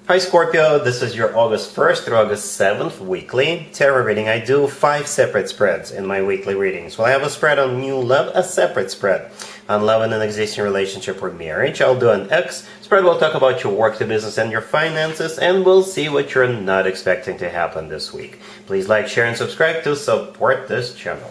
Hi Scorpio, this is your August 1st through August 7th weekly tarot reading. I do 5 separate spreads in my weekly readings. Well, I have a spread on new love, a separate spread on love and an existing relationship or marriage. I'll do an X spread. We'll talk about your work, the business, and your finances, and we'll see what you're not expecting to happen this week. Please like, share, and subscribe to support this channel.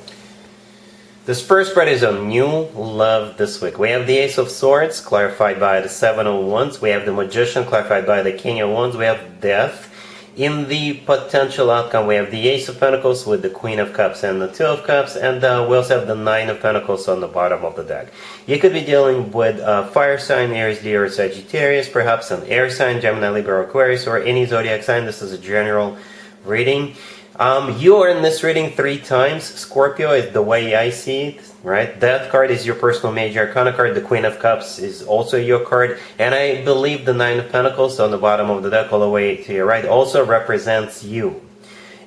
This first spread is on new love this week. We have the Ace of Swords, clarified by the Seven of Wands. We have the Magician, clarified by the King of Wands. We have Death. In the potential outcome, we have the Ace of Pentacles with the Queen of Cups and the Two of Cups. And we also have the Nine of Pentacles on the bottom of the deck. You could be dealing with a fire sign, Aries, Leo, or Sagittarius. Perhaps an air sign, Gemini, Libra, or Aquarius, or any zodiac sign. This is a general reading. You are in this reading 3 times. Scorpio is the way I see it, right? That card is your personal major arcana card. The Queen of Cups is also your card. And I believe the Nine of Pentacles on the bottom of the deck all the way to your right also represents you.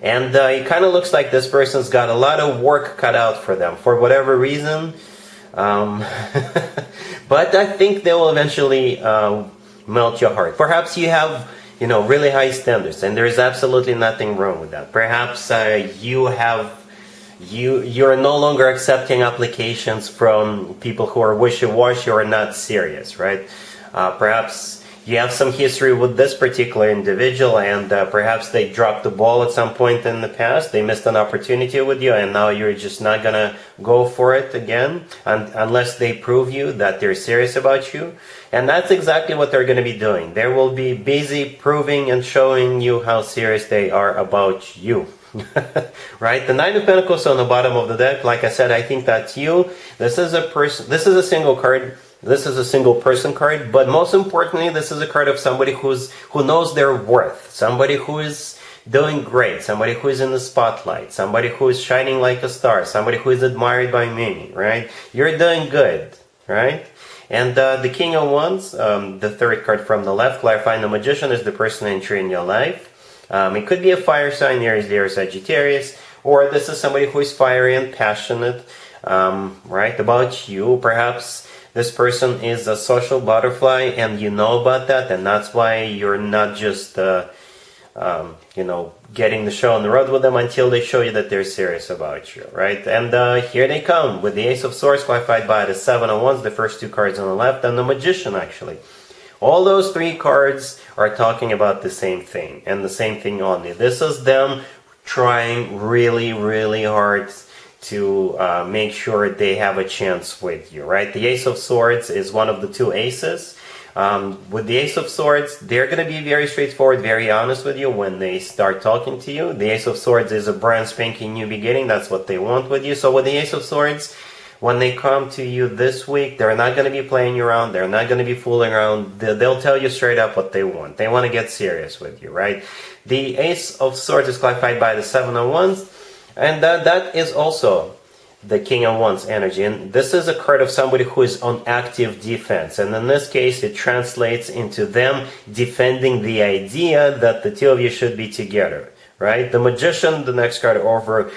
And it kind of looks like this person's got a lot of work cut out for them for whatever reason. But I think they will eventually melt your heart. Perhaps you have really high standards, and there is absolutely nothing wrong with that. Perhaps you're no longer accepting applications from people who are wishy-washy or not serious, right? Perhaps you have some history with this particular individual, and perhaps they dropped the ball at some point in the past. They missed an opportunity with you, and now you're just not gonna go for it again unless they prove you that they're serious about you. And that's exactly what they're going to be doing. They will be busy proving and showing you how serious they are about you. Right? The Nine of Pentacles on the bottom of the deck, like I said, I think that's you. This is a person, this is a single card. This is a single person card, but most importantly, this is a card of somebody who knows their worth, somebody who is doing great, somebody who is in the spotlight, somebody who is shining like a star, somebody who is admired by many, right? You're doing good, right? And the King of Wands, the third card from the left, clarifying the Magician, is the person entry in your life. It could be a fire sign, Aries, Leo, or Sagittarius, or this is somebody who is fiery and passionate, right, about you. Perhaps this person is a social butterfly, and you know about that, and that's why you're not just, getting the show on the road with them until they show you that they're serious about you, right? And here they come with the Ace of Swords, clarified by the Seven of Wands, the first 2 cards on the left, and the Magician, actually. All those 3 cards are talking about the same thing, and the same thing only. This is them trying really, really hard to make sure they have a chance with you, right? The Ace of Swords is one of the 2 aces. With the Ace of Swords, they're going to be very straightforward, very honest with you when they start talking to you. The Ace of Swords is a brand spanking new beginning. That's what they want with you. So with the Ace of Swords, when they come to you this week, they're not going to be playing around. They're not going to be fooling around. They'll tell you straight up what they want. They want to get serious with you, right? The Ace of Swords is clarified by the Seven of Wands, and that is also the King of Wands energy. And this is a card of somebody who is on active defense. And in this case, it translates into them defending the idea that the 2 of you should be together, right? The Magician, the next card over,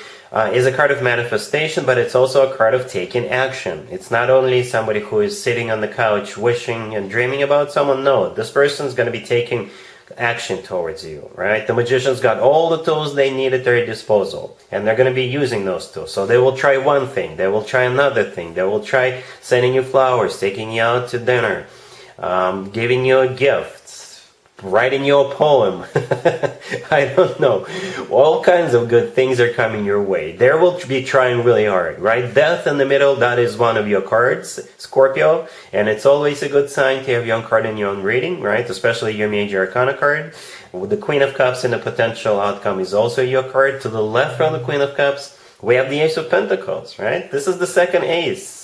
is a card of manifestation, but it's also a card of taking action. It's not only somebody who is sitting on the couch wishing and dreaming about someone. No, this person's going to be taking action towards you, right? The Magician's got all the tools they need at their disposal, and they're going to be using those tools. So they will try one thing, they will try another thing, they will try sending you flowers, taking you out to dinner, giving you a gift, writing you a poem. I don't know. All kinds of good things are coming your way. They will be trying really hard, right? Death in the middle, that is one of your cards, Scorpio. And it's always a good sign to have your own card in your own reading, right? Especially your major arcana card. With the Queen of Cups in the potential outcome is also your card. To the left from the Queen of Cups, we have the Ace of Pentacles, right? This is the second ace.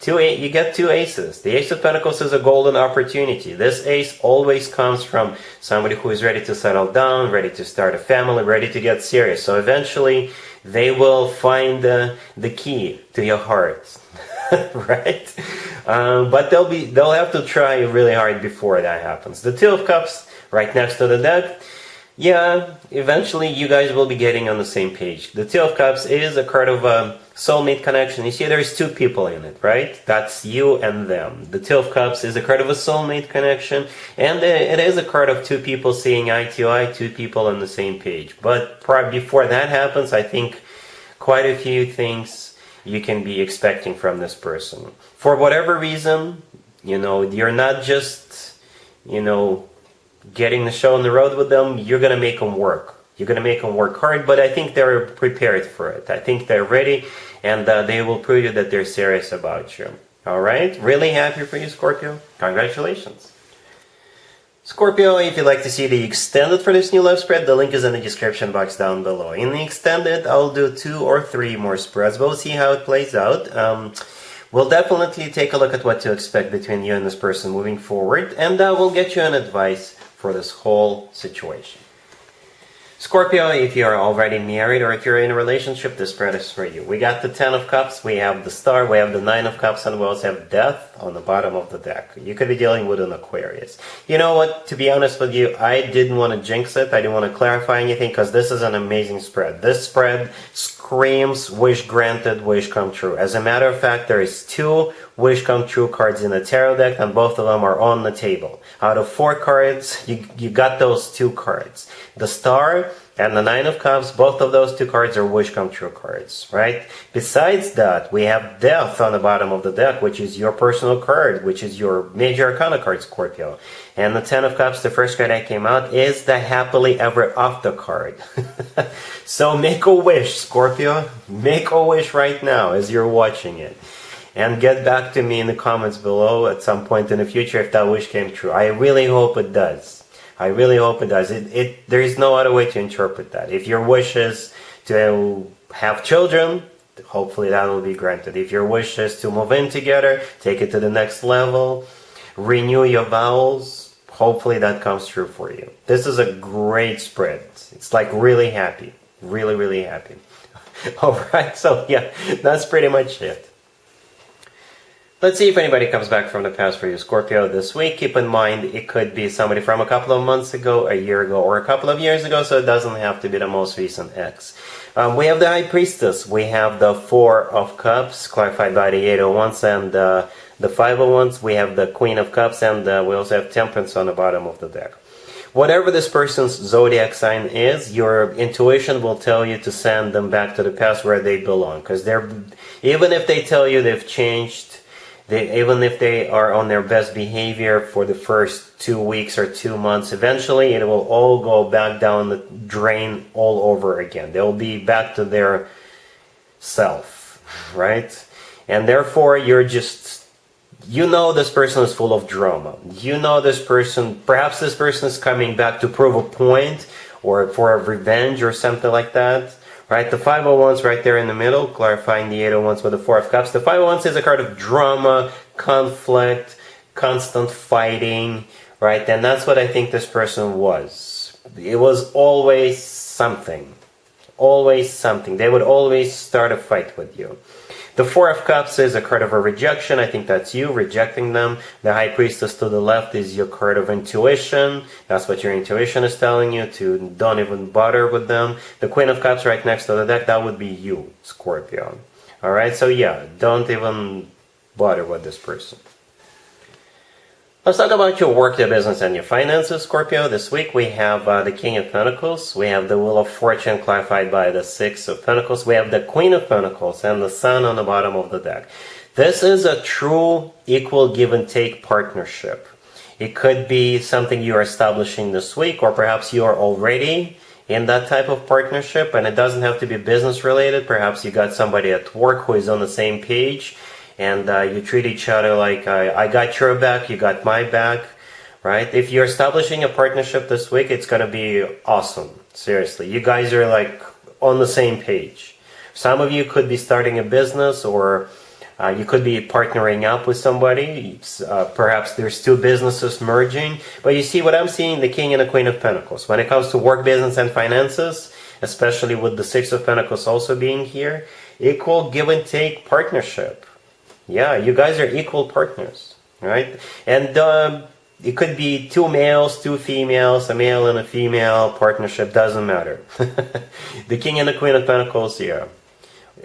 You get 2 aces. The Ace of Pentacles is a golden opportunity. This ace always comes from somebody who is ready to settle down, ready to start a family, ready to get serious. So eventually, they will find the key to your heart, right? But they'll have to try really hard before that happens. The Two of Cups right next to the deck. Yeah, eventually you guys will be getting on the same page. The Two of Cups is a card of a soulmate connection. You see, there's two people in it, right? That's you and them. The Two of Cups is a card of a soulmate connection, and it is a card of two people seeing eye to eye, two people on the same page. But before that happens, I think quite a few things you can be expecting from this person. For whatever reason, you're not just, getting the show on the road with them, you're going to make them work. You're going to make them work hard, but I think they're prepared for it. I think they're ready, and they will prove you that they're serious about you. All right? Really happy for you, Scorpio. Congratulations. Scorpio, if you'd like to see the extended for this new love spread, the link is in the description box down below. In the extended, I'll do 2 or 3 more spreads. We'll see how it plays out. We'll definitely take a look at what to expect between you and this person moving forward, and we'll get you an advice for this whole situation. Scorpio, if you are already married or if you're in a relationship, this spread is for you. We got the 10 of Cups, we have the Star, we have the 9 of Cups, and we also have Death on the bottom of the deck. You could be dealing with an Aquarius. You know what? To be honest with you, I didn't want to jinx it. I didn't want to clarify anything because this is an amazing spread. This spread screams wish granted, wish come true. As a matter of fact, there is 2 wish come true cards in the tarot deck, and both of them are on the table. Out of 4 cards, you got those 2 cards. The Star and the 9 of Cups, both of those 2 cards are wish come true cards, right? Besides that, we have Death on the bottom of the deck, which is your personal card, which is your major arcana card, Scorpio. And the 10 of Cups, the first card that came out, is the happily ever after card. So make a wish, Scorpio. Make a wish right now as you're watching it. And get back to me in the comments below at some point in the future if that wish came true. I really hope it does. I really hope it does. There is no other way to interpret that. If your wish is to have children, hopefully that will be granted. If your wish is to move in together, take it to the next level, renew your vows, hopefully that comes true for you. This is a great spread. It's like really happy. Really, really happy. Alright, so yeah, that's pretty much it. Let's see if anybody comes back from the past for you, Scorpio, this week. Keep in mind, it could be somebody from a couple of months ago, a year ago, or a couple of years ago, so it doesn't have to be the most recent ex. We have the High Priestess. We have the 4 of Cups, clarified by the 8 of Wands, and the 5 of Wands. We have the Queen of Cups, and we also have Temperance on the bottom of the deck. Whatever this person's zodiac sign is, your intuition will tell you to send them back to the past where they belong. Because even if they tell you they've changed, even if they are on their best behavior for the first 2 weeks or 2 months, eventually it will all go back down the drain all over again. They'll be back to their self, right? And therefore, this person is full of drama. This person, perhaps this person is coming back to prove a point or for a revenge or something like that. Right, the 5 of Wands right there in the middle, clarifying the 8 of Wands with the 4 of Cups. The 5 of Wands is a card of drama, conflict, constant fighting, right? And that's what I think this person was. It was always something. Always something. They would always start a fight with you. The 4 of Cups is a card of a rejection. I think that's you, rejecting them. The High Priestess to the left is your card of intuition. That's what your intuition is telling you, to don't even bother with them. The Queen of Cups right next to the deck, that would be you, Scorpio. Alright, so yeah, don't even bother with this person. Let's talk about your work, your business, and your finances, Scorpio. This week we have the King of Pentacles. We have the Wheel of Fortune clarified by the 6 of Pentacles. We have the Queen of Pentacles and the Sun on the bottom of the deck. This is a true equal give and take partnership. It could be something you are establishing this week, or perhaps you are already in that type of partnership, and it doesn't have to be business related. Perhaps you got somebody at work who is on the same page, and you treat each other like I got your back, you got my back, right? If you're establishing a partnership this week, it's going to be awesome. Seriously, you guys are like on the same page. Some of you could be starting a business, or you could be partnering up with somebody. Perhaps there's 2 businesses merging. But you see what I'm seeing, the King and the Queen of Pentacles. When it comes to work, business, and finances, especially with the 6 of Pentacles also being here, equal give and take partnership. Yeah, you guys are equal partners, right? And it could be two males, two females, a male and a female partnership, doesn't matter. The King and the Queen of Pentacles, yeah.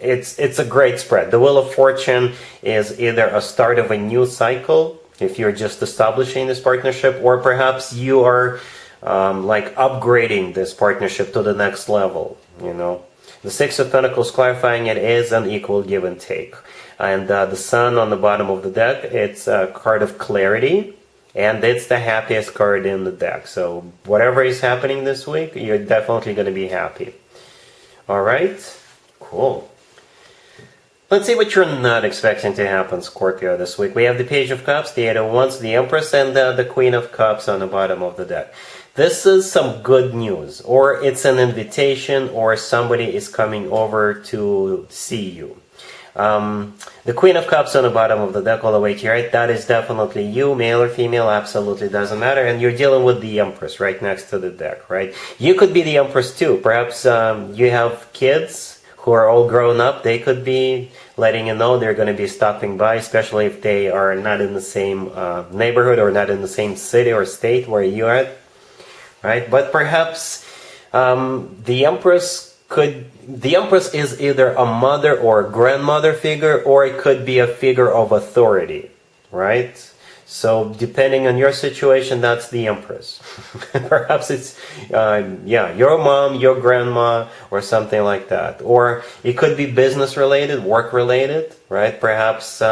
It's a great spread. The Wheel of Fortune is either a start of a new cycle, if you're just establishing this partnership, or perhaps you are like upgrading this partnership to the next level, you know. The Six of Pentacles clarifying it is an equal give and take. And the Sun on the bottom of the deck, it's a card of clarity, and it's the happiest card in the deck. So whatever is happening this week, you're definitely going to be happy. All right? Cool. Let's see what you're not expecting to happen, Scorpio, this week. We have the Page of Cups, the Eight of Wands, the Empress, and the Queen of Cups on the bottom of the deck. This is some good news, or it's an invitation, or somebody is coming over to see you. The Queen of Cups on the bottom of the deck all the way to your right, that is definitely you, male or female, absolutely doesn't matter. And you're dealing with the Empress right next to the deck, right? You could be the Empress too. Perhaps you have kids who are all grown up. They could be letting you know they're going to be stopping by, especially if they are not in the same neighborhood or not in the same city or state where you are, right? But perhaps the Empress is either a mother or a grandmother figure, or it could be a figure of authority, right? So depending on your situation, that's the Empress. Perhaps it's, your mom, your grandma, or something like that. Or it could be business related, work related, right? Perhaps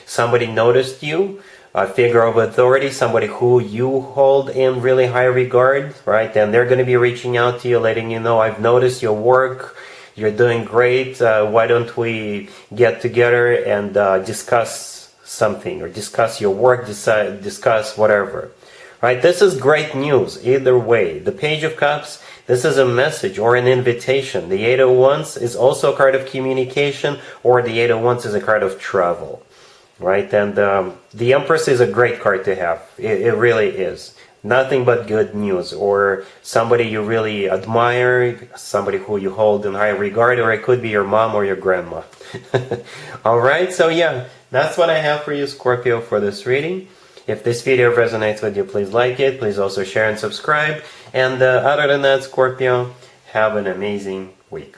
somebody noticed you, a figure of authority, somebody who you hold in really high regard, right? And they're going to be reaching out to you, letting you know, I've noticed your work, you're doing great, why don't we get together and discuss something, or discuss your work, discuss whatever, right? This is great news either way. The Page of Cups, this is a message or an invitation. The Eight of Wands is also a card of communication, or the Eight of Wands is a card of travel. Right, and the Empress is a great card to have. It really is. Nothing but good news, or somebody you really admire, somebody who you hold in high regard, or it could be your mom or your grandma. Alright, so yeah, that's what I have for you, Scorpio, for this reading. If this video resonates with you, please like it. Please also share and subscribe. And other than that, Scorpio, have an amazing week.